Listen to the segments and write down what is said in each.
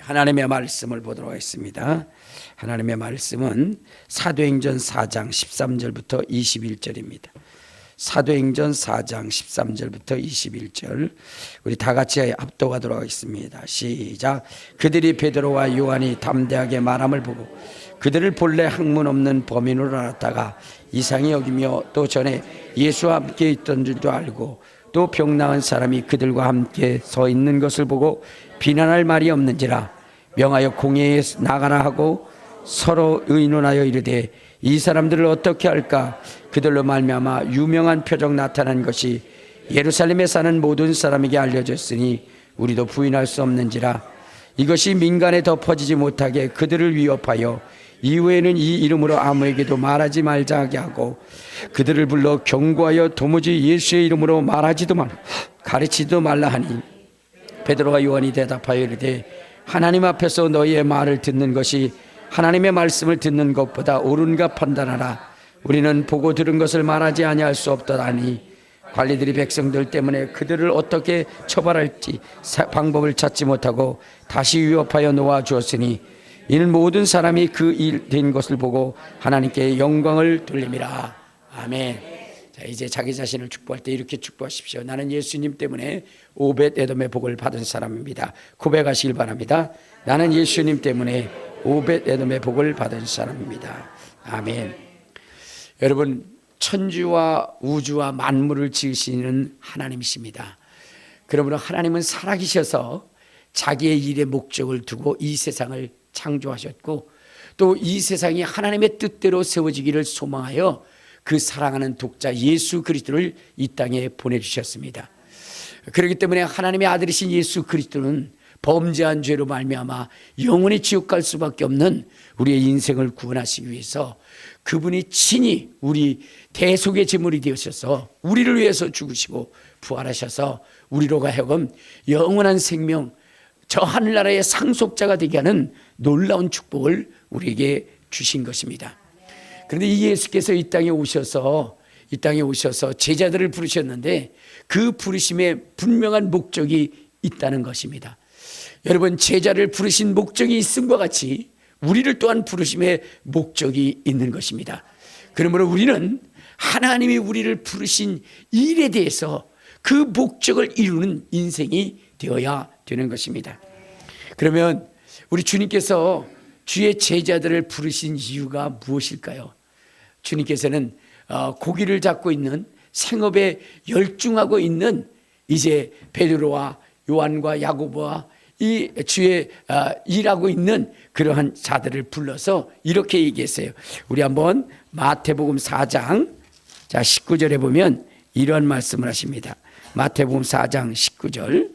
하나님의 말씀을 보도록 하겠습니다. 하나님의 말씀은 사도행전 4장 13절부터 21절입니다. 사도행전 4장 13절부터 21절 우리 다 같이 합독하도록 하겠습니다. 시작. 그들이 베드로와 요한이 담대하게 말함을 보고 그들을 본래 학문 없는 범인으로 알았다가 이상히 여기며 또 전에 예수와 함께 있던 줄도 알고 또 병나은 사람이 그들과 함께 서 있는 것을 보고 비난할 말이 없는지라 명하여 공회에 나가라 하고 서로 의논하여 이르되 이 사람들을 어떻게 할까? 그들로 말미암아 유명한 표적 나타난 것이 예루살렘에 사는 모든 사람에게 알려졌으니 우리도 부인할 수 없는지라. 이것이 민간에 더 퍼지지 못하게 그들을 위협하여 이후에는 이 이름으로 아무에게도 말하지 말자 하게 하고 그들을 불러 경고하여 도무지 예수의 이름으로 말하지도 말라 가르치지도 말라 하니 베드로와 요한이 대답하여 이르되 하나님 앞에서 너희의 말을 듣는 것이 하나님의 말씀을 듣는 것보다 옳은가 판단하라. 우리는 보고 들은 것을 말하지 아니할 수 없더라니 관리들이 백성들 때문에 그들을 어떻게 처벌할지 방법을 찾지 못하고 다시 위협하여 놓아 주었으니 이는 모든 사람이 그 일 된 것을 보고 하나님께 영광을 돌림이라. 아멘. 자, 이제 자기 자신을 축복할 때 이렇게 축복하십시오. 나는 예수님 때문에 오벳 에돔의 복을 받은 사람입니다. 고백하시길 바랍니다. 나는 예수님 때문에 오벳 에돔의 복을 받은 사람입니다. 아멘. 여러분, 천지와 우주와 만물을 지으시는 하나님이십니다. 그러므로 하나님은 살아계셔서 자기의 일의 목적을 두고 이 세상을 창조하셨고 또 이 세상이 하나님의 뜻대로 세워지기를 소망하여 그 사랑하는 독자 예수 그리스도를 이 땅에 보내주셨습니다. 그렇기 때문에 하나님의 아들이신 예수 그리스도는 범죄한 죄로 말미암아 영원히 지옥 갈 수밖에 없는 우리의 인생을 구원하시기 위해서 그분이 친히 우리 대속의 제물이 되어셔서 우리를 위해서 죽으시고 부활하셔서 우리로 하여금 영원한 생명, 저 하늘나라의 상속자가 되게 하는 놀라운 축복을 우리에게 주신 것입니다. 그런데 이 예수께서 이 땅에 오셔서 제자들을 부르셨는데 그 부르심에 분명한 목적이 있다는 것입니다. 여러분, 제자를 부르신 목적이 있음과 같이 우리를 또한 부르심에 목적이 있는 것입니다. 그러므로 우리는 하나님이 우리를 부르신 일에 대해서 그 목적을 이루는 인생이 되어야 되는 것입니다. 그러면 우리 주님께서 주의 제자들을 부르신 이유가 무엇일까요? 주님께서는 고기를 잡고 있는 생업에 열중하고 있는 이제 베드로와 요한과 야고보와 이 주의 일하고 있는 그러한 자들을 불러서 이렇게 얘기했어요. 우리 한번 마태복음 4장 19절에 보면 이런 말씀을 하십니다. 마태복음 4장 19절.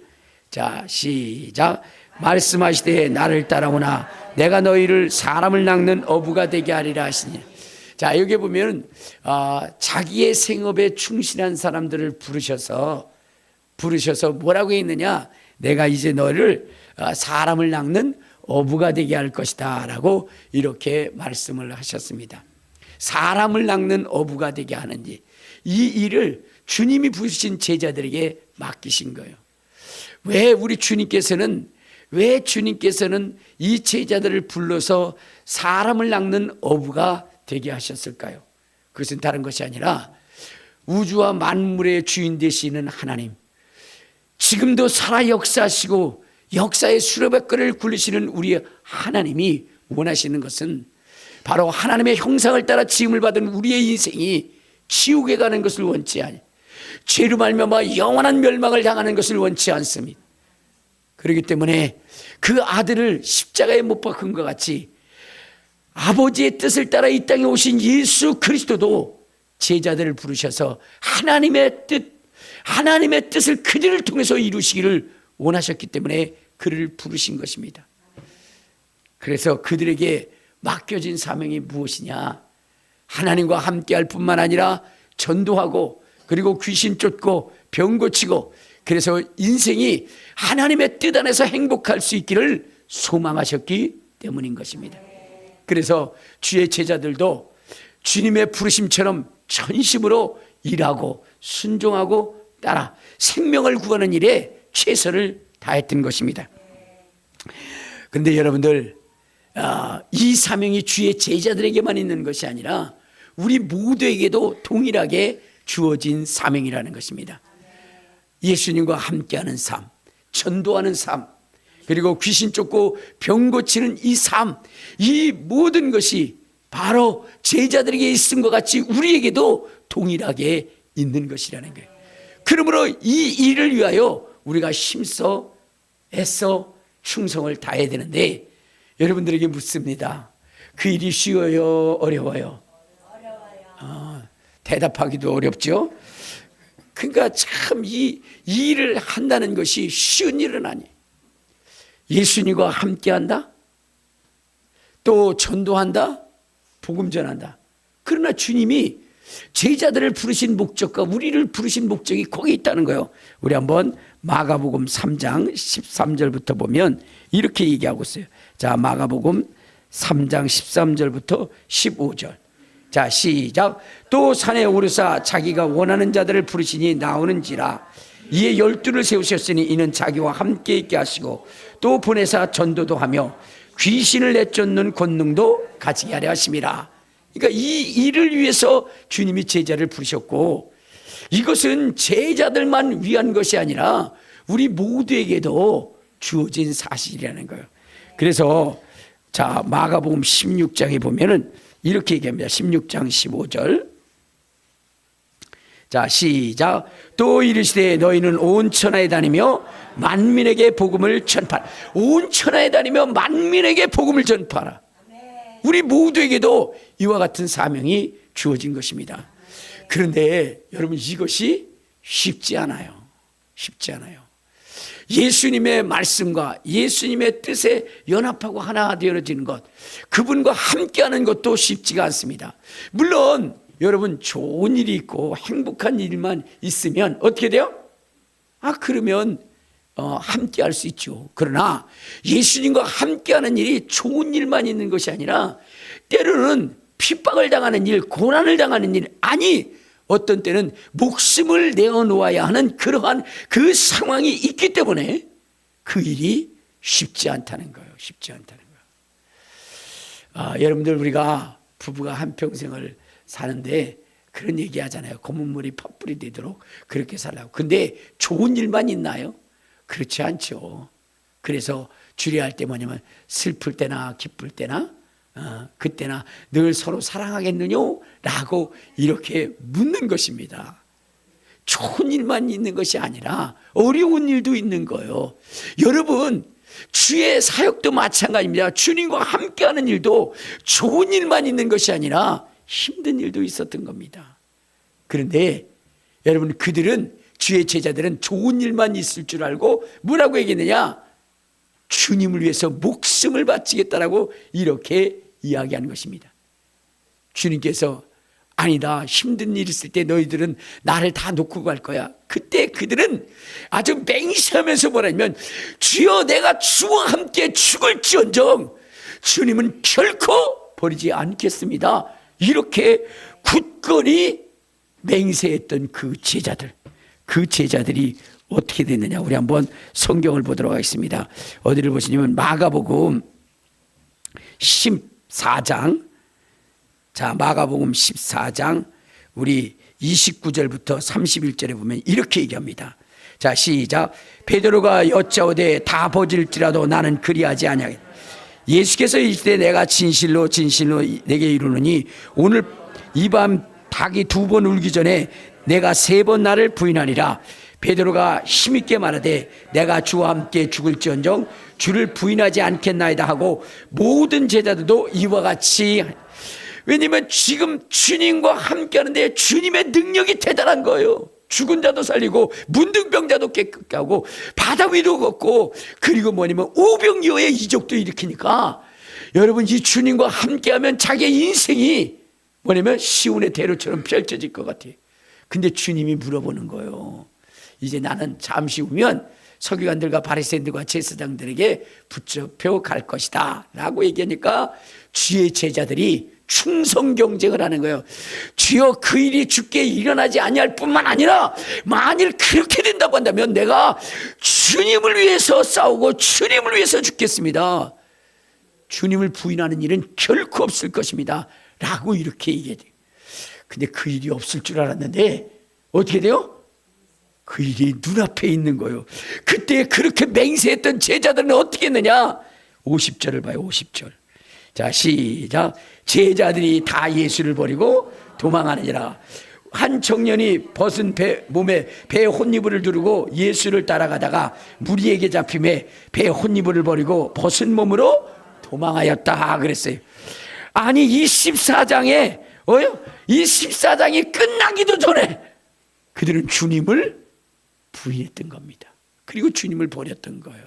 자, 시작. 말씀하시되 나를 따라오나 내가 너희를 사람을 낚는 어부가 되게 하리라 하시니. 자, 여기 보면 자기의 생업에 충실한 사람들을 부르셔서 뭐라고 했느냐? 내가 이제 너를 사람을 낚는 어부가 되게 할 것이다 라고 이렇게 말씀을 하셨습니다. 사람을 낚는 어부가 되게 하는지 이 일을 주님이 부르신 제자들에게 맡기신 거예요. 왜 주님께서는 이 제자들을 불러서 사람을 낚는 어부가 되게 하셨을까요? 그것은 다른 것이 아니라 우주와 만물의 주인 되시는 하나님, 지금도 살아 역사하시고 역사의 수레바퀴를 끈을 굴리시는 우리 하나님이 원하시는 것은 바로 하나님의 형상을 따라 지음을 받은 우리의 인생이 지옥에 가는 것을 원치 않아요. 죄로 말미암아 영원한 멸망을 당하는 것을 원치 않습니다. 그렇기 때문에 그 아들을 십자가에 못 박은 것 같이 아버지의 뜻을 따라 이 땅에 오신 예수 그리스도도 제자들을 부르셔서 하나님의 뜻을 그들을 통해서 이루시기를 원하셨기 때문에 그를 부르신 것입니다. 그래서 그들에게 맡겨진 사명이 무엇이냐? 하나님과 함께할 뿐만 아니라 전도하고 그리고 귀신 쫓고 병 고치고 그래서 인생이 하나님의 뜻 안에서 행복할 수 있기를 소망하셨기 때문인 것입니다. 그래서 주의 제자들도 주님의 부르심처럼 전심으로 일하고 순종하고 따라 생명을 구하는 일에 최선을 다했던 것입니다. 근데 여러분들, 이 사명이 주의 제자들에게만 있는 것이 아니라 우리 모두에게도 동일하게 주어진 사명이라는 것입니다. 예수님과 함께하는 삶, 전도하는 삶, 그리고 귀신 쫓고 병 고치는 이 삶, 이 모든 것이 바로 제자들에게 있은 것 같이 우리에게도 동일하게 있는 것이라는 거예요. 그러므로 이 일을 위하여 우리가 힘써 애써 충성을 다해야 되는데, 여러분들에게 묻습니다. 그 일이 쉬워요? 어려워요? 대답하기도 어렵죠. 그러니까 참 이 일을 한다는 것이 쉬운 일은 아니에요. 예수님과 함께한다, 또 전도한다, 복음 전한다. 그러나 주님이 제자들을 부르신 목적과 우리를 부르신 목적이 거기 있다는 거예요. 우리 한번 마가복음 3장 13절부터 보면 이렇게 얘기하고 있어요. 자, 마가복음 3장 13절부터 15절. 자, 시작. 또 산에 오르사 자기가 원하는 자들을 부르시니 나오는지라. 이에 12를 세우셨으니 이는 자기와 함께 있게 하시고 또 보내사 전도도 하며 귀신을 내쫓는 권능도 가지게 하려 하심이라. 그러니까 이 일을 위해서 주님이 제자를 부르셨고, 이것은 제자들만 위한 것이 아니라 우리 모두에게도 주어진 사실이라는 거예요. 그래서 자, 마가복음 16장에 보면은 이렇게 얘기합니다. 16장 15절. 자, 시작. 또 이르시되 너희는 온 천하에 다니며 만민에게 복음을 전파하라. 온 천하에 다니며 만민에게 복음을 전파하라. 우리 모두에게도 이와 같은 사명이 주어진 것입니다. 그런데 여러분, 이것이 쉽지 않아요. 쉽지 않아요. 예수님의 말씀과 예수님의 뜻에 연합하고 하나 되어지는 것, 그분과 함께하는 것도 쉽지가 않습니다. 물론 여러분, 좋은 일이 있고 행복한 일만 있으면 어떻게 돼요? 그러면 함께할 수 있죠. 그러나 예수님과 함께하는 일이 좋은 일만 있는 것이 아니라 때로는 핍박을 당하는 일, 고난을 당하는 일, 아니 어떤 때는 목숨을 내어놓아야 하는 그러한 그 상황이 있기 때문에 그 일이 쉽지 않다는 거예요. 쉽지 않다는 거예요. 여러분들, 우리가 부부가 한평생을 사는데 그런 얘기 하잖아요. 고문물이 팥불이 되도록 그렇게 살라고. 근데 좋은 일만 있나요? 그렇지 않죠. 그래서 주례할 때 뭐냐면 슬플 때나 기쁠 때나 그때나 늘 서로 사랑하겠느냐? 라고 이렇게 묻는 것입니다. 좋은 일만 있는 것이 아니라 어려운 일도 있는 거예요. 여러분, 주의 사역도 마찬가지입니다. 주님과 함께하는 일도 좋은 일만 있는 것이 아니라 힘든 일도 있었던 겁니다. 그런데 여러분, 그들은, 주의 제자들은 좋은 일만 있을 줄 알고 뭐라고 얘기했느냐? 주님을 위해서 목숨을 바치겠다라고 이렇게 이야기하는 것입니다. 주님께서 아니다, 힘든 일 있을 때 너희들은 나를 다 놓고 갈 거야. 그때 그들은 아주 맹세하면서 뭐라냐면, 주여 내가 주와 함께 죽을지언정 주님은 결코 버리지 않겠습니다. 이렇게 굳건히 맹세했던 그 제자들이 어떻게 됐느냐, 우리 한번 성경을 보도록 하겠습니다. 어디를 보시냐면 마가복음 14장. 자, 마가복음 14장 우리 29절부터 31절에 보면 이렇게 얘기합니다. 자, 시작. 베드로가 여짜오되 다 버질지라도 나는 그리하지 아니하겠다. 예수께서 이르시되 내가 진실로 진실로 내게 이르노니 오늘 이 밤 닭이 2번 울기 전에 내가 3번 나를 부인하리라. 베드로가 힘있게 말하되 내가 주와 함께 죽을지언정 주를 부인하지 않겠나이다 하고 모든 제자들도 이와 같이. 왜냐하면 지금 주님과 함께 하는데 주님의 능력이 대단한 거예요. 죽은 자도 살리고 문둥병자도 깨끗게 하고 바다 위도 걷고, 그리고 뭐냐면 오병이어의 이적도 일으키니까 여러분, 이 주님과 함께하면 자기의 인생이 뭐냐면 시온의 대로처럼 펼쳐질 것 같아요. 근데 주님이 물어보는 거예요. 이제 나는 잠시 후면 서기관들과 바리새인들과 제사장들에게 붙잡혀 갈 것이다 라고 얘기하니까 주의 제자들이 충성 경쟁을 하는 거예요. 주여, 그 일이 주께 일어나지 아니할 뿐만 아니라 만일 그렇게 된다고 한다면 내가 주님을 위해서 싸우고 주님을 위해서 죽겠습니다. 주님을 부인하는 일은 결코 없을 것입니다 라고 이렇게 얘기해야 돼요. 근데 그 일이 없을 줄 알았는데 어떻게 돼요? 그 일이 눈앞에 있는 거예요. 그때 그렇게 맹세했던 제자들은 어떻게 했느냐? 50절을 봐요. 50절. 자, 시작. 제자들이 다 예수를 버리고 도망하느니라. 한 청년이 벗은 몸에 배에 혼이불을 두르고 예수를 따라가다가 무리에게 잡힘에 배에 혼이불을 버리고 벗은 몸으로 도망하였다 그랬어요. 아니 이 14장에 이 14장이 끝나기도 전에 그들은 주님을 부인했던 겁니다. 그리고 주님을 버렸던 거예요.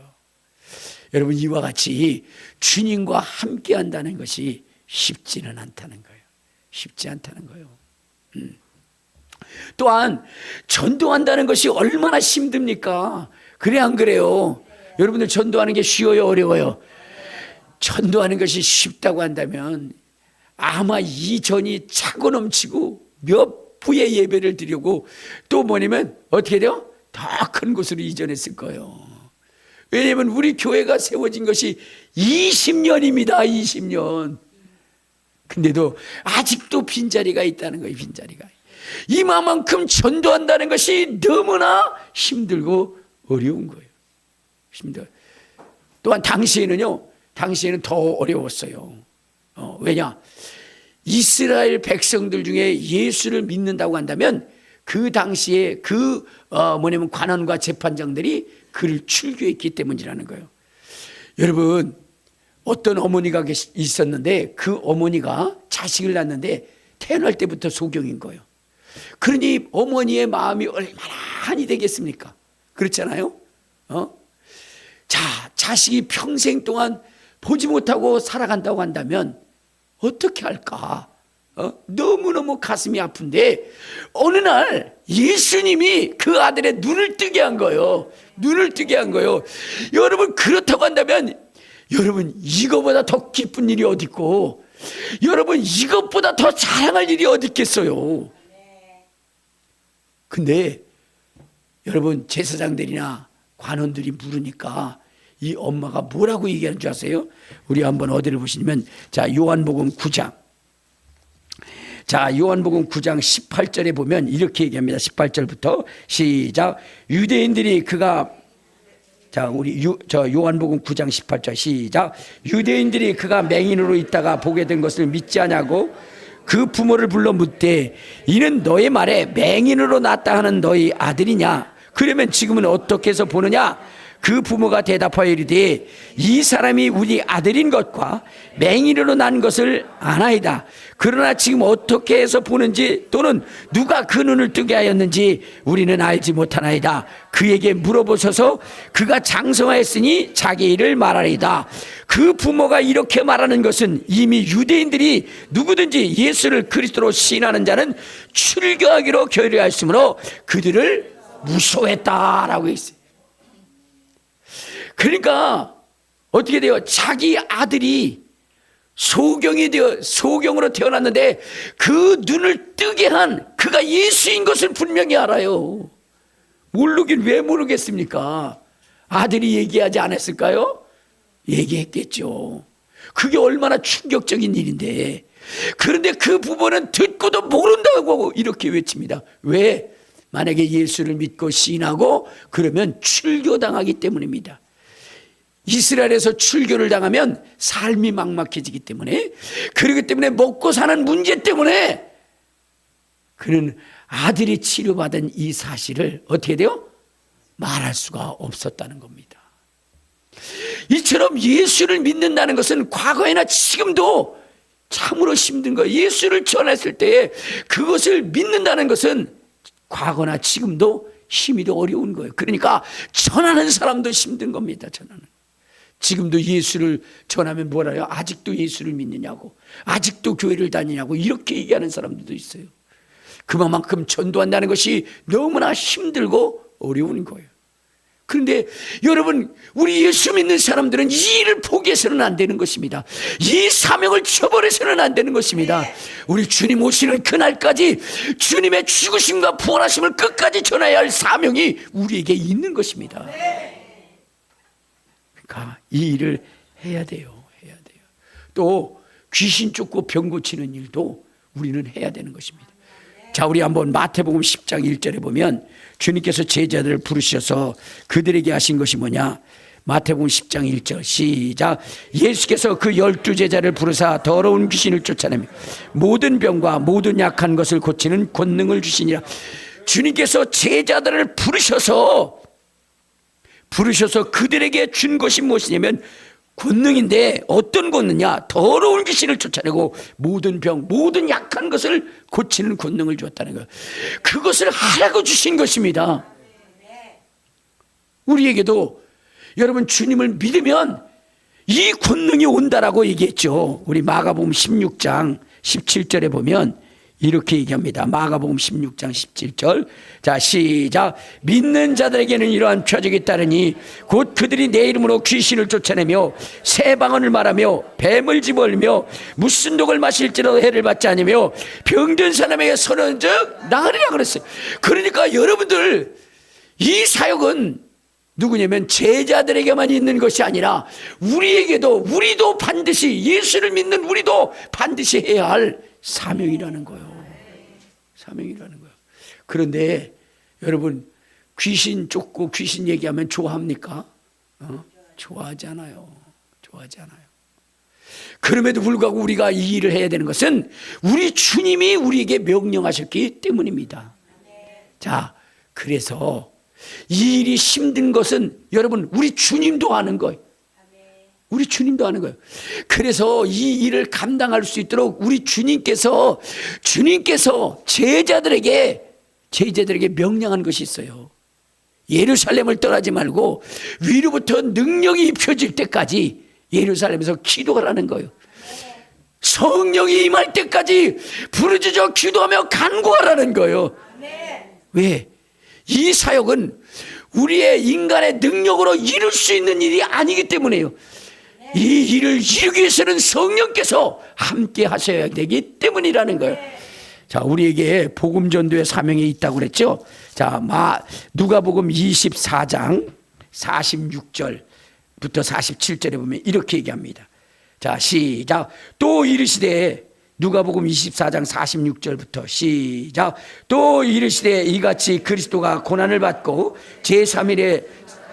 여러분 이와 같이 주님과 함께 한다는 것이 쉽지는 않다는 거예요. 쉽지 않다는 거예요. 또한 전도한다는 것이 얼마나 힘듭니까? 그래 안 그래요? 여러분들 전도하는 게 쉬워요? 어려워요? 전도하는 것이 쉽다고 한다면 아마 이 전이 차고 넘치고 몇 부의 예배를 드리고 또 뭐냐면 어떻게 돼요? 더 큰 곳으로 이전했을 거예요. 왜냐하면 우리 교회가 세워진 것이 20년입니다. 20년. 근데도 아직도 빈자리가 있다는 거예요. 빈자리가. 이만큼 전도한다는 것이 너무나 힘들고 어려운 거예요. 힘들어요. 또한 당시에는 더 어려웠어요. 왜냐? 이스라엘 백성들 중에 예수를 믿는다고 한다면 그 당시에 관원과 재판장들이 그를 출교했기 때문이라는 거예요. 여러분, 어떤 어머니가 있었는데 그 어머니가 자식을 낳는데 태어날 때부터 소경인 거예요. 그러니 어머니의 마음이 얼마나 한이 되겠습니까? 그렇잖아요? 자, 자식이 평생 동안 보지 못하고 살아간다고 한다면 어떻게 할까? 너무너무 가슴이 아픈데 어느 날 예수님이 그 아들의 눈을 뜨게 한 거예요. 눈을 뜨게 한 거예요. 여러분 그렇다고 한다면 여러분 이거보다 더 기쁜 일이 어디 있고 여러분 이것보다 더 자랑할 일이 어디 있겠어요. 근데 여러분 제사장들이나 관원들이 물으니까 이 엄마가 뭐라고 얘기하는 줄 아세요? 우리 한번 어디를 보시면 자 요한복음 9장 자 요한복음 9장 18절에 보면 이렇게 얘기합니다. 18절부터 시작. 유대인들이 그가 자 우리 요한복음 9장 18절 시작. 유대인들이 그가 맹인으로 있다가 보게 된 것을 믿지 않냐고 그 부모를 불러 묻되 이는 너의 말에 맹인으로 낳았다 하는 너희 아들이냐? 그러면 지금은 어떻게 해서 보느냐? 그 부모가 대답하여 이르되 이 사람이 우리 아들인 것과 맹인으로 난 것을 아나이다. 그러나 지금 어떻게 해서 보는지 또는 누가 그 눈을 뜨게 하였는지 우리는 알지 못하나이다. 그에게 물어보소서. 그가 장성하였으니 자기 일을 말하리이다. 그 부모가 이렇게 말하는 것은 이미 유대인들이 누구든지 예수를 그리스도로 시인하는 자는 출교하기로 결의하였으므로 그들을 무서워했다라고 했어요. 그러니까 어떻게 돼요? 자기 아들이 소경으로 태어났는데 그 눈을 뜨게 한 그가 예수인 것을 분명히 알아요. 모르긴 왜 모르겠습니까? 아들이 얘기하지 않았을까요? 얘기했겠죠. 그게 얼마나 충격적인 일인데. 그런데 그 부모는 듣고도 모른다고 이렇게 외칩니다. 왜? 만약에 예수를 믿고 시인하고 그러면 출교당하기 때문입니다. 이스라엘에서 출교를 당하면 삶이 막막해지기 때문에 그렇기 때문에 먹고 사는 문제 때문에 그는 아들이 치료받은 이 사실을 어떻게 돼요? 말할 수가 없었다는 겁니다. 이처럼 예수를 믿는다는 것은 과거에나 지금도 참으로 힘든 거예요. 예수를 전했을 때에 그것을 믿는다는 것은 과거나 지금도 힘이 더 어려운 거예요. 그러니까 전하는 사람도 힘든 겁니다. 전하는. 지금도 예수를 전하면 뭐라요? 아직도 예수를 믿느냐고, 아직도 교회를 다니냐고 이렇게 얘기하는 사람들도 있어요. 그만큼 전도한다는 것이 너무나 힘들고 어려운 거예요. 그런데 여러분, 우리 예수 믿는 사람들은 이 일을 포기해서는 안 되는 것입니다. 이 사명을 쳐버려서는 안 되는 것입니다. 우리 주님 오시는 그날까지 주님의 죽으심과 부활하심을 끝까지 전해야 할 사명이 우리에게 있는 것입니다. 그러니까 이 일을 해야 돼요. 해야 돼요. 또 귀신 쫓고 병 고치는 일도 우리는 해야 되는 것입니다. 자, 우리 한번 마태복음 10장 1절에 보면 주님께서 제자들을 부르셔서 그들에게 하신 것이 뭐냐? 마태복음 10장 1절 시작. 예수께서 그 12제자를 부르사 더러운 귀신을 쫓아내며 모든 병과 모든 약한 것을 고치는 권능을 주시니라. 주님께서 제자들을 부르셔서 그들에게 준 것이 무엇이냐면 권능인데, 어떤 권능이냐? 더러운 귀신을 쫓아내고 모든 병, 모든 약한 것을 고치는 권능을 주었다는 거예요. 그것을 하라고 주신 것입니다. 우리에게도 여러분 주님을 믿으면 이 권능이 온다라고 얘기했죠. 우리 마가복음 16장 17절에 보면 이렇게 얘기합니다. 마가복음 16장 17절. 자, 시작. 믿는 자들에게는 이러한 표적이 따르니 곧 그들이 내 이름으로 귀신을 쫓아내며 새 방언을 말하며 뱀을 집어올며 무슨 독을 마실지라도 해를 받지 않으며 병든 사람에게 선언적 나으리라 그랬어요. 그러니까 여러분들, 이 사역은 누구냐면 제자들에게만 있는 것이 아니라 우리도 반드시, 예수를 믿는 우리도 반드시 해야 할 사명이라는 거예요. 사명이라는 거예요. 그런데 여러분, 귀신 쫓고 귀신 얘기하면 좋아합니까? 좋아하지 않아요. 좋아하지 않아요. 그럼에도 불구하고 우리가 이 일을 해야 되는 것은 우리 주님이 우리에게 명령하셨기 때문입니다. 자, 그래서 이 일이 힘든 것은 여러분, 우리 주님도 아는 거예요. 우리 주님도 아는 거예요. 그래서 이 일을 감당할 수 있도록 우리 주님께서 제자들에게 명령한 것이 있어요. 예루살렘을 떠나지 말고 위로부터 능력이 입혀질 때까지 예루살렘에서 기도하라는 거예요. 성령이 임할 때까지 부르짖어 기도하며 간구하라는 거예요. 왜? 이 사역은 우리의 인간의 능력으로 이룰 수 있는 일이 아니기 때문에요. 이 일을 이루기 위해서는 성령께서 함께 하셔야 되기 때문이라는 거예요. 자, 우리에게 복음 전도의 사명이 있다고 그랬죠. 자, 누가복음 24장 46절부터 47절에 보면 이렇게 얘기합니다. 자, 시작. 또 이르시되, 누가복음 24장 46절부터 시작. 또 이르시되 이같이 그리스도가 고난을 받고 제3일에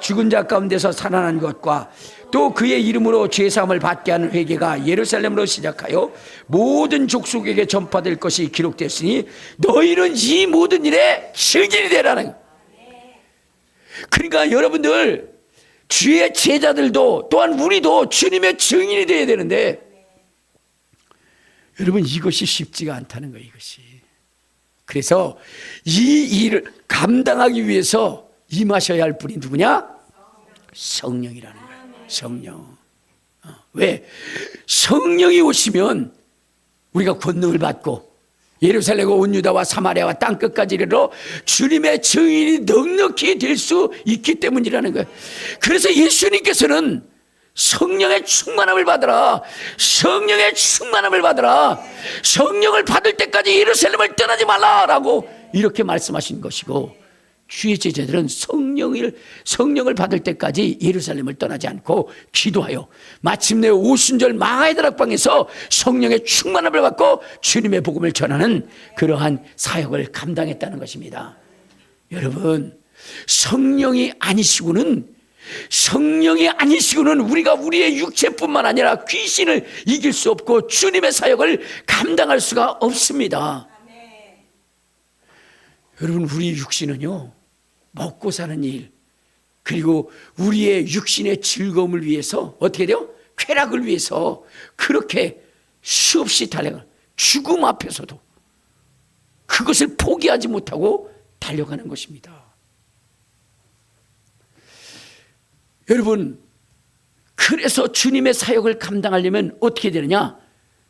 죽은 자 가운데서 살아난 것과 또 그의 이름으로 죄사함을 받게 하는 회개가 예루살렘으로 시작하여 모든 족속에게 전파될 것이 기록됐으니 너희는 이 모든 일에 증인이 되라는 거예요. 그러니까 여러분들, 주의 제자들도 또한 우리도 주님의 증인이 되어야 되는데, 여러분, 이것이 쉽지가 않다는 거예요. 이것이. 그래서 이 일을 감당하기 위해서 임하셔야 할 분이 누구냐? 성령이라는 거예요. 성령. 왜? 성령이 오시면 우리가 권능을 받고 예루살렘과 온 유다와 사마리아와 땅끝까지 이르러 주님의 증인이 넉넉히 될 수 있기 때문이라는 거예요. 그래서 예수님께서는 성령의 충만함을 받으라, 성령의 충만함을 받으라, 성령을 받을 때까지 예루살렘을 떠나지 말라라고 이렇게 말씀하신 것이고, 주의 제자들은 성령을 받을 때까지 예루살렘을 떠나지 않고 기도하여 마침내 오순절 마가의 다락방에서 성령의 충만함을 받고 주님의 복음을 전하는 그러한 사역을 감당했다는 것입니다. 여러분, 성령이 아니시고는 우리가 우리의 육체뿐만 아니라 귀신을 이길 수 없고 주님의 사역을 감당할 수가 없습니다. 여러분, 우리 육신은요, 먹고 사는 일, 그리고 우리의 육신의 즐거움을 위해서 어떻게 돼요? 쾌락을 위해서 그렇게 수없이 달려가, 죽음 앞에서도 그것을 포기하지 못하고 달려가는 것입니다. 여러분, 그래서 주님의 사역을 감당하려면 어떻게 되느냐?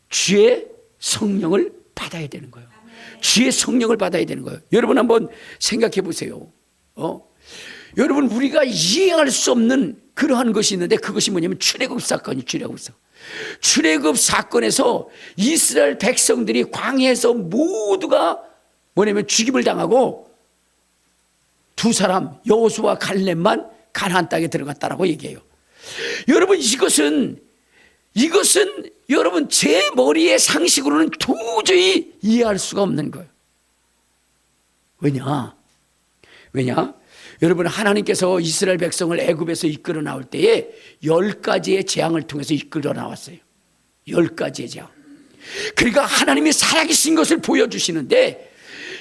주의 성령을 받아야 되는 거예요. 주의 성령을 받아야 되는 거예요. 여러분, 한번 생각해 보세요. 여러분, 우리가 이해할 수 없는 그러한 것이 있는데, 그것이 뭐냐면 출애굽 사건이 출애굽 사건에서 이스라엘 백성들이 광야에서 모두가 뭐냐면 죽임을 당하고 두 사람, 여호수아와 갈렙만 가나안 땅에 들어갔다라고 얘기해요. 여러분, 이것은 이것은 여러분 제 머리의 상식으로는 도저히 이해할 수가 없는 거예요. 왜냐? 여러분, 하나님께서 이스라엘 백성을 애굽에서 이끌어 나올 때에 10가지의 재앙을 통해서 이끌어 나왔어요. 10가지의 재앙. 그러니까 하나님이 살아계신 것을 보여주시는데,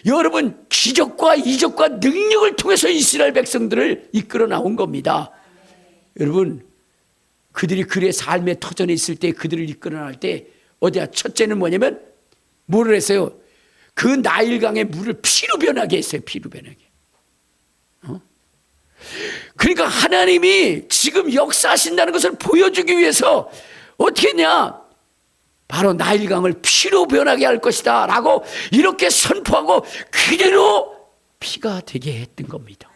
여러분 기적과 이적과 능력을 통해서 이스라엘 백성들을 이끌어 나온 겁니다. 여러분, 그들이 그의 삶의 터전에 있을 때, 그들을 이끌어 나갈 때 어디야? 첫째는 뭐냐면 뭐를 했어요? 그 나일강의 물을 피로 변하게 했어요. 피로 변하게. 그러니까 하나님이 지금 역사하신다는 것을 보여주기 위해서 어떻게 했냐? 바로 나일강을 피로 변하게 할 것이다 라고 이렇게 선포하고 그대로 피가 되게 했던 겁니다.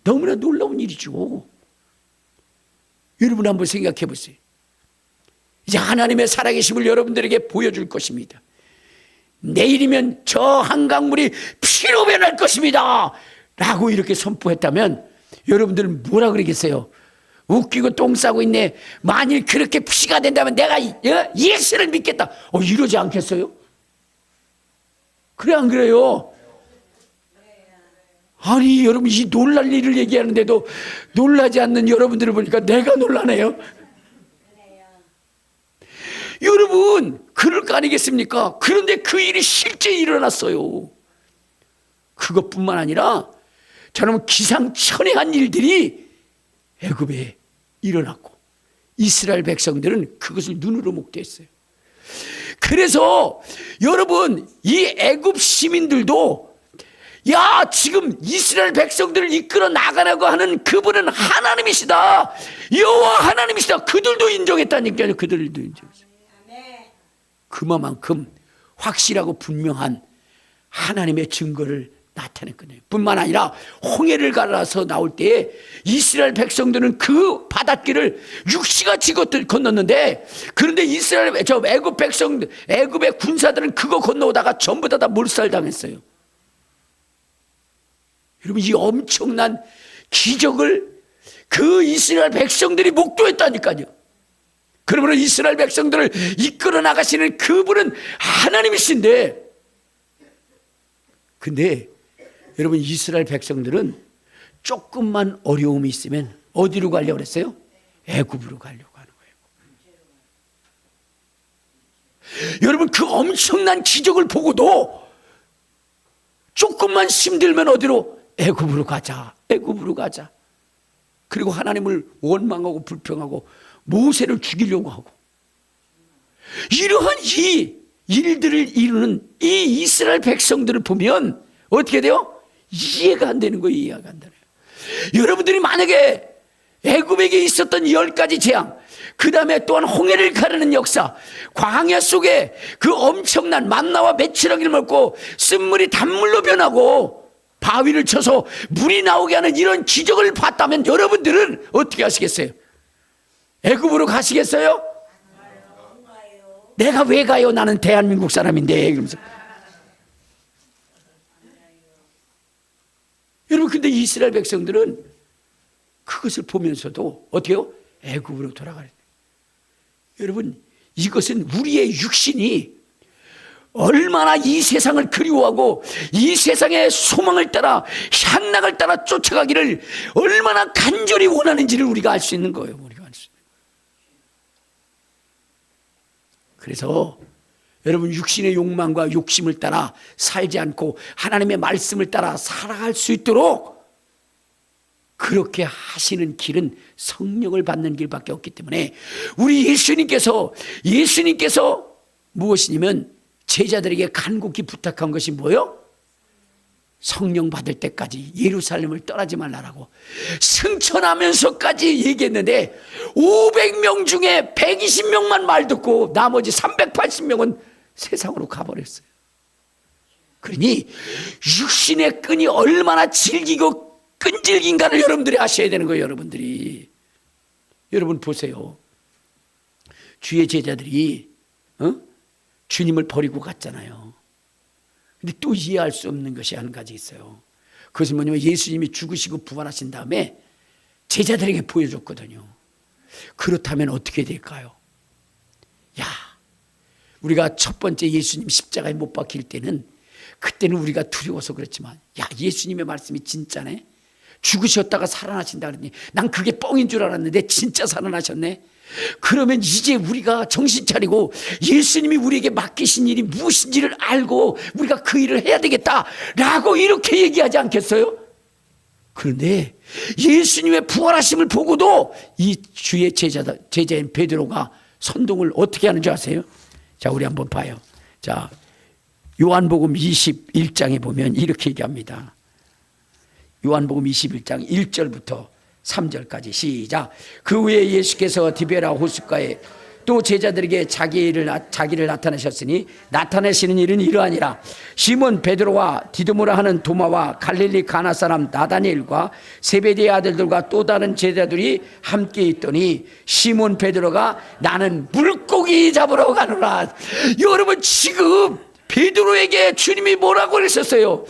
너무나 놀라운 일이죠. 여러분 한번 생각해 보세요. 이제 하나님의 살아계심을 여러분들에게 보여줄 것입니다. 내일이면 저 한강물이 피로 변할 것입니다 라고 이렇게 선포했다면 여러분들은 뭐라 그러겠어요? 웃기고 똥 싸고 있네. 만일 그렇게 피가 된다면 내가 예수를 믿겠다. 이러지 않겠어요? 그래 안 그래요? 아니 여러분, 이 놀랄 일을 얘기하는데도 놀라지 않는 여러분들을 보니까 내가 놀라네요. 여러분, 그럴 거 아니겠습니까? 그런데 그 일이 실제 일어났어요. 그것뿐만 아니라 저는 기상천외한 일들이 애굽에 일어났고 이스라엘 백성들은 그것을 눈으로 목도했어요. 그래서 여러분, 이 애굽 시민들도 지금 이스라엘 백성들을 이끌어 나가라고 하는 그분은 하나님이시다, 여호와 하나님이시다, 그들도 인정했다니까요. 그들도 인정했어요. 그만큼 확실하고 분명한 하나님의 증거를 나타냈거든요. 뿐만 아니라 홍해를 갈라서 나올 때에 이스라엘 백성들은 그 바닷길을 육시같이 건넜는데, 그런데 애굽 백성들, 애굽의 군사들은 그거 건너오다가 전부 다 몰살당했어요. 여러분, 이 엄청난 기적을 그 이스라엘 백성들이 목도했다니까요. 그러므로 이스라엘 백성들을 이끌어 나가시는 그분은 하나님이신데, 근데 여러분, 이스라엘 백성들은 조금만 어려움이 있으면 어디로 가려고 그랬어요? 애굽으로 가려고 하는 거예요. 여러분, 그 엄청난 기적을 보고도 조금만 힘들면 어디로? 애굽으로 가자. 애굽으로 가자. 그리고 하나님을 원망하고 불평하고 모세를 죽이려고 하고, 이러한 이 일들을 이루는 이 이스라엘 백성들을 보면 어떻게 돼요? 이해가 안 되는 거예요. 이해가 안 되는 거예요. 여러분들이 만약에 애굽에게 있었던 10가지 재앙, 그 다음에 또한 홍해를 가르는 역사, 광야 속에 그 엄청난 만나와 메추라기를 먹고 쓴물이 단물로 변하고 바위를 쳐서 물이 나오게 하는 이런 기적을 봤다면 여러분들은 어떻게 하시겠어요? 애굽으로 가시겠어요? 내가 왜 가요? 나는 대한민국 사람인데. 그러면서. 여러분, 근데 이스라엘 백성들은 그것을 보면서도 어떻게 해요? 애굽으로 돌아가야 돼요. 여러분, 이것은 우리의 육신이 얼마나 이 세상을 그리워하고 이 세상의 소망을 따라 향락을 따라 쫓아가기를 얼마나 간절히 원하는지를 우리가 알 수 있는 거예요. 우리가 알 수 있는 거예요. 그래서 여러분, 육신의 욕망과 욕심을 따라 살지 않고 하나님의 말씀을 따라 살아갈 수 있도록 그렇게 하시는 길은 성령을 받는 길밖에 없기 때문에 우리 예수님께서 무엇이냐면 제자들에게 간곡히 부탁한 것이 뭐예요? 성령 받을 때까지 예루살렘을 떠나지 말라라고 승천하면서까지 얘기했는데 500명 중에 120명만 말 듣고 나머지 380명은 세상으로 가버렸어요. 그러니 육신의 끈이 얼마나 질기고 끈질긴가를 여러분들이 아셔야 되는 거예요. 여러분 보세요. 주의 제자들이 주님을 버리고 갔잖아요. 근데 또 이해할 수 없는 것이 한 가지 있어요. 그것은 뭐냐면 예수님이 죽으시고 부활하신 다음에 제자들에게 보여줬거든요. 그렇다면 어떻게 될까요? 우리가 첫 번째 예수님 십자가에 못 박힐 때는, 그때는 우리가 두려워서 그렇지만, 야, 예수님의 말씀이 진짜네, 죽으셨다가 살아나신다 그러니 난 그게 뻥인 줄 알았는데 진짜 살아나셨네. 그러면 이제 우리가 정신 차리고 예수님이 우리에게 맡기신 일이 무엇인지를 알고 우리가 그 일을 해야 되겠다라고 이렇게 얘기하지 않겠어요? 그런데 예수님의 부활하심을 보고도 이 주의 제자인 베드로가 선동을 어떻게 하는 줄 아세요? 자, 우리 한번 봐요. 자, 요한복음 21장에 보면 이렇게 얘기합니다. 요한복음 21장 1절부터 3절까지 시작. 그 후에 예수께서 디베라 호숫가에 또 제자들에게 자기를 나타내셨으니 나타내시는 일은 이러하니라. 시몬 베드로와 디두모라 하는 도마와 갈릴리 가나 사람 나다니엘과 세베대의 아들들과 또 다른 제자들이 함께 있더니 시몬 베드로가 나는 물고기 잡으러 가노라. 여러분, 지금 베드로에게 주님이 뭐라고 그러셨어요?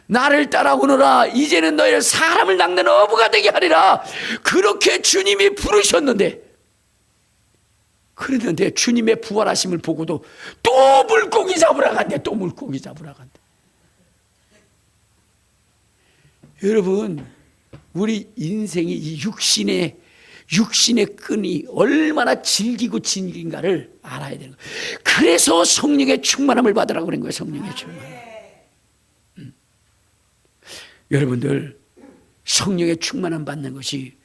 나를 따라오너라. 이제는 너희를 사람을 낚는 어부가 되게 하리라. 그렇게 주님이 부르셨는데, 그랬는데 주님의 부활하심을 보고도 또 물고기 잡으러 간대. 또 물고기 잡으러 간대. 여러분, 우리 인생이 이 육신의 끈이 얼마나 질기고 진긴가를 알아야 되는 거예요. 그래서 성령의 충만함을 받으라고 그런 거예요. 성령의 충만함. 여러분들, 성령의 충만함 받는 것이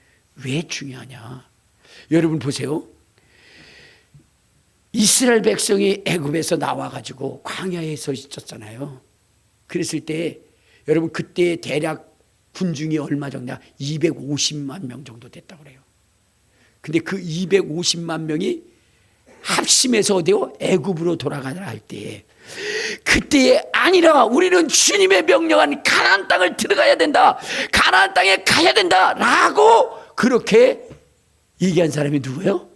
왜 중요하냐? 여러분 보세요. 이스라엘 백성이 애굽에서 나와가지고 광야에 서 있었잖아요. 그랬을 때 여러분, 그때 대략 군중이 얼마 정도? 250만 명 정도 됐다고 그래요. 근데 그 250만 명이 합심해서 어디요? 애굽으로 돌아가라 할 때에, 그때에 아니라 우리는 주님의 명령한 가나안 땅을 들어가야 된다, 가나안 땅에 가야 된다 라고 그렇게 얘기한 사람이 누구예요?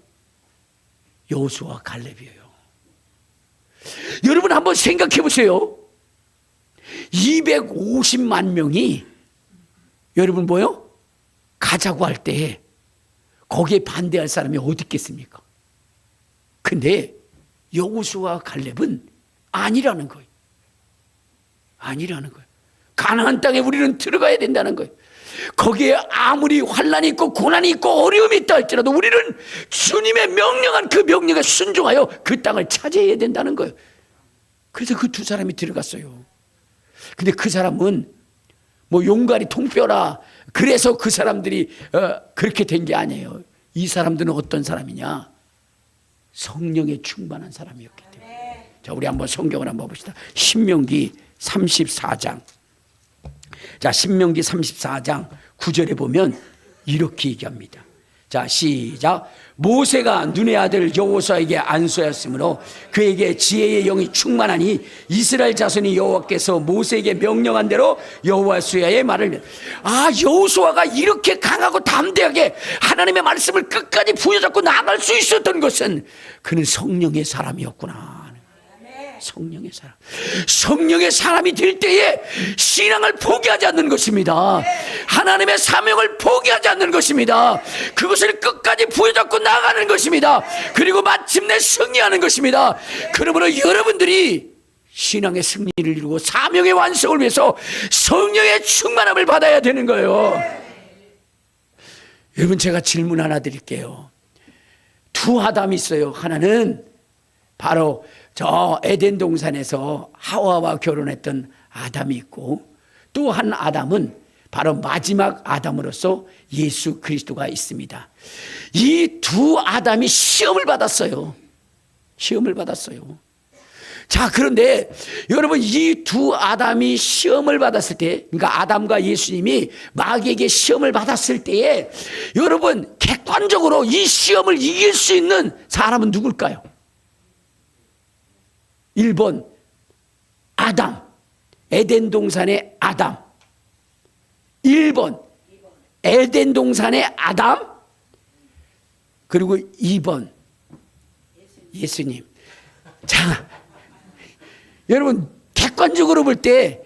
여호수아 갈렙이에요. 여러분 한번 생각해 보세요. 250만 명이 여러분 뭐요? 가자고 할 때 거기에 반대할 사람이 어디 있겠습니까? 근데 여호수아 갈렙은 아니라는 거예요. 아니라는 거예요. 가나안 땅에 우리는 들어가야 된다는 거예요. 거기에 아무리 환난이 있고 고난이 있고 어려움이 있다 할지라도 우리는 주님의 명령한 그 명령에 순종하여 그 땅을 차지해야 된다는 거예요. 그래서 그 두 사람이 들어갔어요. 근데 그 사람은 뭐 용가리 통뼈라 그래서 그 사람들이 그렇게 된 게 아니에요. 이 사람들은 어떤 사람이냐? 성령에 충만한 사람이었기 때문에. 자, 우리 한번 성경을 한번 봅시다. 신명기 34장. 자, 신명기 34장 9절에 보면 이렇게 얘기합니다. 자, 시작. 모세가 눈의 아들 여호수아에게 안수하였으므로 그에게 지혜의 영이 충만하니 이스라엘 자손이 여호와께서 모세에게 명령한 대로 여호수아의 말을. 여호수아가 이렇게 강하고 담대하게 하나님의 말씀을 끝까지 부여잡고 나갈 수 있었던 것은 그는 성령의 사람이었구나. 성령의 사람. 성령의 사람이 될 때에 신앙을 포기하지 않는 것입니다. 하나님의 사명을 포기하지 않는 것입니다. 그것을 끝까지 부여잡고 나가는 것입니다. 그리고 마침내 승리하는 것입니다. 그러므로 여러분들이 신앙의 승리를 이루고 사명의 완성을 위해서 성령의 충만함을 받아야 되는 거예요. 여러분, 제가 질문 하나 드릴게요. 두 아담이 있어요. 하나는 바로 저 에덴 동산에서 하와와 결혼했던 아담이 있고, 또 한 아담은 바로 마지막 아담으로서 예수 그리스도가 있습니다. 이 두 아담이 시험을 받았어요. 시험을 받았어요. 자, 그런데 여러분, 이 두 아담이 시험을 받았을 때, 그러니까 아담과 예수님이 마귀에게 시험을 받았을 때에 여러분, 객관적으로 이 시험을 이길 수 있는 사람은 누굴까요? 1번 아담, 에덴 동산의 아담. 1번 에덴 동산의 아담. 그리고 2번 예수님. 자, 여러분, 객관적으로 볼 때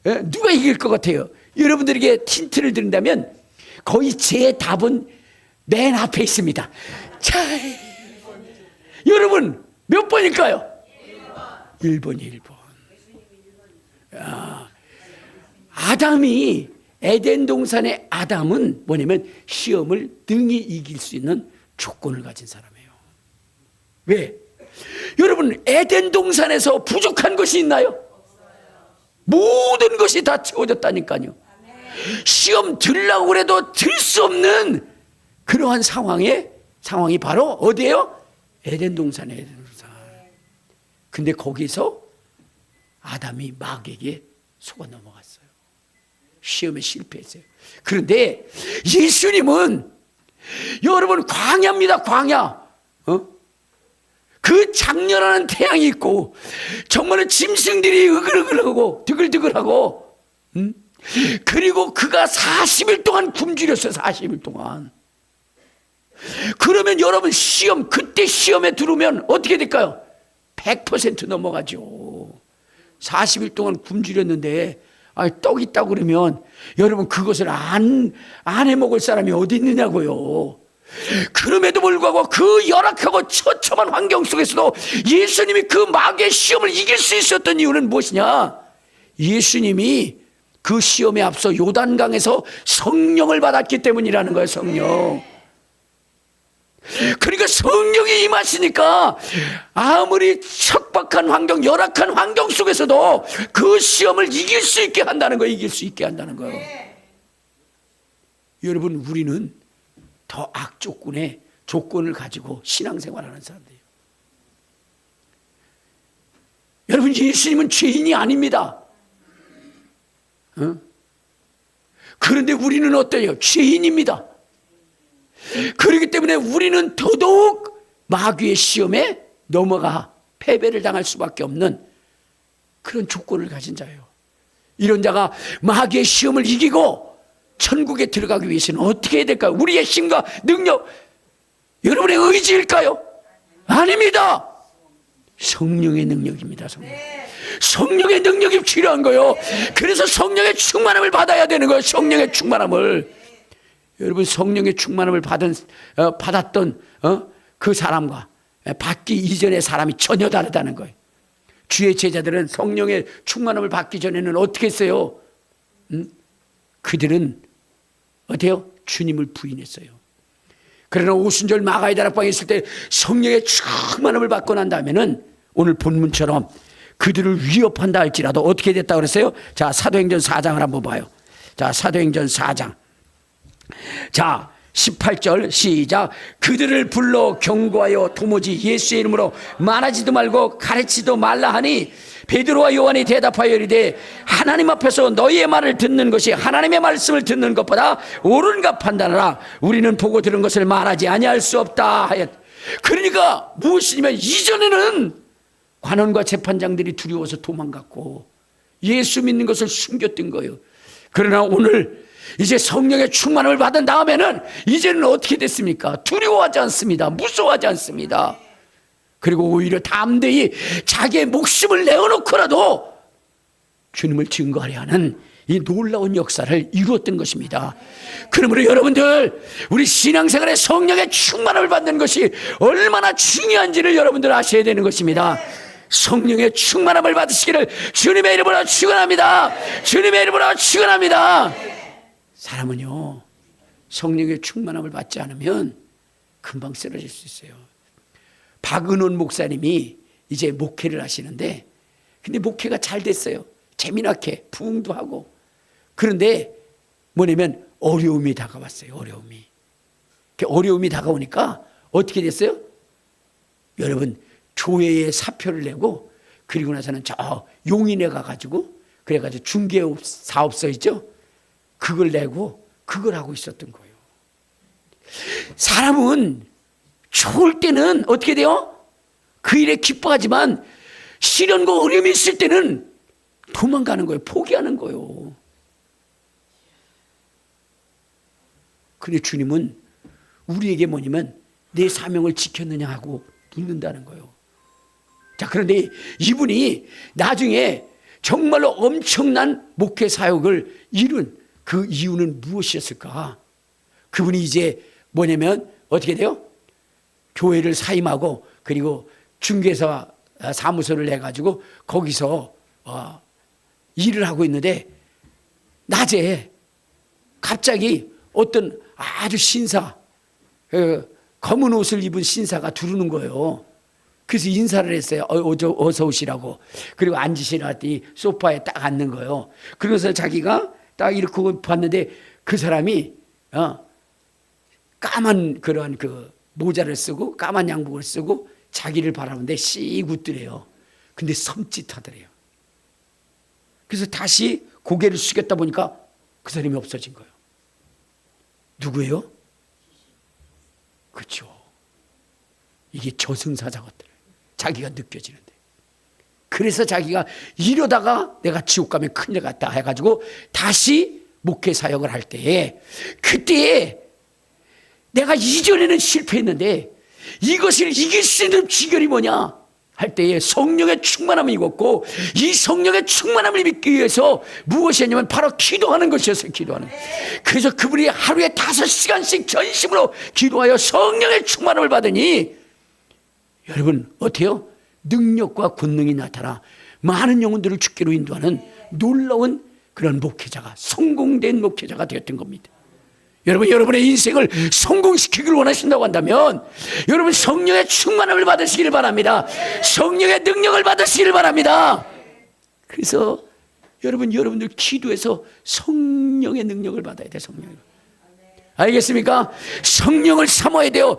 누가 이길 것 같아요? 여러분들에게 힌트를 드린다면 거의 제 답은 맨 앞에 있습니다. 자, 여러분 몇 번일까요? 1번. 아담이 에덴 동산의 아담은 뭐냐면 시험을 능히 이길 수 있는 조건을 가진 사람이에요. 왜? 여러분, 에덴 동산에서 부족한 것이 있나요? 모든 것이 다 채워졌다니까요. 시험 들라고 그래도 들 수 없는 그러한 상황이 바로 어디예요? 에덴 동산에 에덴 동산. 근데 거기서 아담이 마귀에게 속아 넘어갔어요. 시험에 실패했어요. 그런데 예수님은 여러분 광야입니다. 광야. 그 장렬한 태양이 있고 정말로 짐승들이 으글으글하고 드글드글하고 그리고 그가 40일 동안 굶주렸어요. 40일 동안. 그러면 여러분 그때 시험에 들어오면 어떻게 될까요? 100% 넘어가죠. 40일 동안 굶주렸는데 떡 있다고 그러면 여러분 그것을 안 해먹을 사람이 어디 있느냐고요. 그럼에도 불구하고 그 열악하고 처참한 환경 속에서도 예수님이 그 마귀의 시험을 이길 수 있었던 이유는 무엇이냐? 예수님이 그 시험에 앞서 요단강에서 성령을 받았기 때문이라는 거예요. 성령. 그러니까 성령이 임하시니까 아무리 척박한 환경, 열악한 환경 속에서도 그 시험을 이길 수 있게 한다는 거예요. 이길 수 있게 한다는 거예요. 여러분, 우리는 더 악조건의 조건을 가지고 신앙생활하는 사람들이에요. 여러분, 예수님은 죄인이 아닙니다. 그런데 우리는 어때요? 죄인입니다. 그렇기 때문에 우리는 더더욱 마귀의 시험에 넘어가 패배를 당할 수밖에 없는 그런 조건을 가진 자예요. 이런 자가 마귀의 시험을 이기고 천국에 들어가기 위해서는 어떻게 해야 될까요? 우리의 힘과 능력, 여러분의 의지일까요? 아닙니다. 성령의 능력입니다. 성령의 능력이 필요한 거예요. 그래서 성령의 충만함을 받아야 되는 거예요. 성령의 충만함을. 여러분, 성령의 충만함을 받았던 그 사람과 받기 이전의 사람이 전혀 다르다는 거예요. 주의 제자들은 성령의 충만함을 받기 전에는 어떻게 했어요? 그들은 어때요? 주님을 부인했어요. 그러나 오순절 마가의 다락방에 있을 때 성령의 충만함을 받고 난 다음에는 오늘 본문처럼 그들을 위협한다 할지라도 어떻게 됐다고 그랬어요? 자, 사도행전 4장을 한번 봐요. 자, 사도행전 4장. 자, 18절 시작. 그들을 불러 경고하여 도무지 예수의 이름으로 말하지도 말고 가르치지도 말라 하니 베드로와 요한이 대답하여 이르되 하나님 앞에서 너희의 말을 듣는 것이 하나님의 말씀을 듣는 것보다 옳은가 판단하라. 우리는 보고 들은 것을 말하지 아니할 수 없다 하였. 그러니까 무엇이냐면 이전에는 관원과 재판장들이 두려워서 도망갔고 예수 믿는 것을 숨겼던 거예요. 그러나 오늘 이제 성령의 충만함을 받은 다음에는 이제는 어떻게 됐습니까? 두려워하지 않습니다. 무서워하지 않습니다. 그리고 오히려 담대히 자기의 목숨을 내어놓고라도 주님을 증거하려 하는 이 놀라운 역사를 이루었던 것입니다. 그러므로 여러분들, 우리 신앙생활에 성령의 충만함을 받는 것이 얼마나 중요한지를 여러분들 아셔야 되는 것입니다. 성령의 충만함을 받으시기를 주님의 이름으로 축원합니다. 주님의 이름으로 축원합니다. 사람은요, 성령의 충만함을 받지 않으면 금방 쓰러질 수 있어요. 박은원 목사님이 이제 목회를 하시는데, 근데 목회가 잘 됐어요. 재미나게 부흥도 하고. 그런데 뭐냐면 어려움이 다가왔어요. 어려움이 다가오니까 어떻게 됐어요? 여러분, 교회에 사표를 내고, 그리고 나서는 저 용인에 가가지고, 그래가지고 중개사업소 있죠? 그걸 내고 그걸 하고 있었던 거예요. 사람은 좋을 때는 어떻게 돼요? 그 일에 기뻐하지만 시련과 어려움이 있을 때는 도망가는 거예요. 포기하는 거예요. 근데 주님은 우리에게 뭐냐면 내 사명을 지켰느냐 하고 묻는다는 거예요. 자, 그런데 이분이 나중에 정말로 엄청난 목회 사역을 이룬 그 이유는 무엇이었을까? 그분이 이제 뭐냐면 어떻게 돼요? 교회를 사임하고 그리고 중개사 사무소를 내가지고 거기서 일을 하고 있는데 낮에 갑자기 어떤 아주 신사, 검은 옷을 입은 신사가 들어오는 거예요. 그래서 인사를 했어요. 어서 오시라고. 그리고 앉으시라 했더니 소파에 딱 앉는 거예요. 그래서 자기가 딱 이렇게 봤는데 그 사람이 까만 그런 그 모자를 쓰고 까만 양복을 쓰고 자기를 바라보는데 씩 웃더래요. 근데 섬찟하더래요. 그래서 다시 고개를 숙였다 보니까 그 사람이 없어진 거예요. 누구예요? 그렇죠. 이게 저승사자거든. 자기가 느껴지는데. 그래서 자기가 이러다가 내가 지옥 가면 큰일 같다 해가지고 다시 목회 사역을 할 때에 그때에 내가 이전에는 실패했는데 이것을 이길 수 있는 비결이 뭐냐 할 때에 성령의 충만함을 입었고 이 성령의 충만함을 입기 위해서 무엇이었냐면 바로 기도하는 것이었어요. 기도하는. 그래서 그분이 하루에 5시간씩 전심으로 기도하여 성령의 충만함을 받으니 여러분 어때요? 능력과 권능이 나타나 많은 영혼들을 주께로 인도하는 놀라운 그런 목회자가 성공된 목회자가 되었던 겁니다. 여러분 여러분의 인생을 성공시키기를 원하신다고 한다면 여러분 성령의 충만함을 받으시기를 바랍니다. 성령의 능력을 받으시기를 바랍니다. 그래서 여러분들 기도해서 성령의 능력을 받아야 돼요. 성령을. 알겠습니까? 성령을 사모해야 돼요.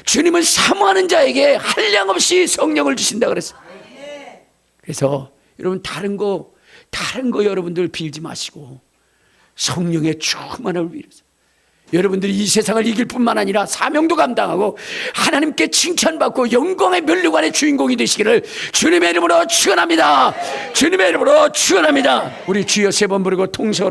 주님은 사모하는 자에게 한량없이 성령을 주신다 그랬어요. 그래서 여러분 다른 거 여러분들 빌지 마시고 성령의 충만함을 빌어서 여러분들이 이 세상을 이길 뿐만 아니라 사명도 감당하고 하나님께 칭찬받고 영광의 면류관의 주인공이 되시기를 주님의 이름으로 축원합니다. 주님의 이름으로 축원합니다. 우리 주여 3번 부르고 통서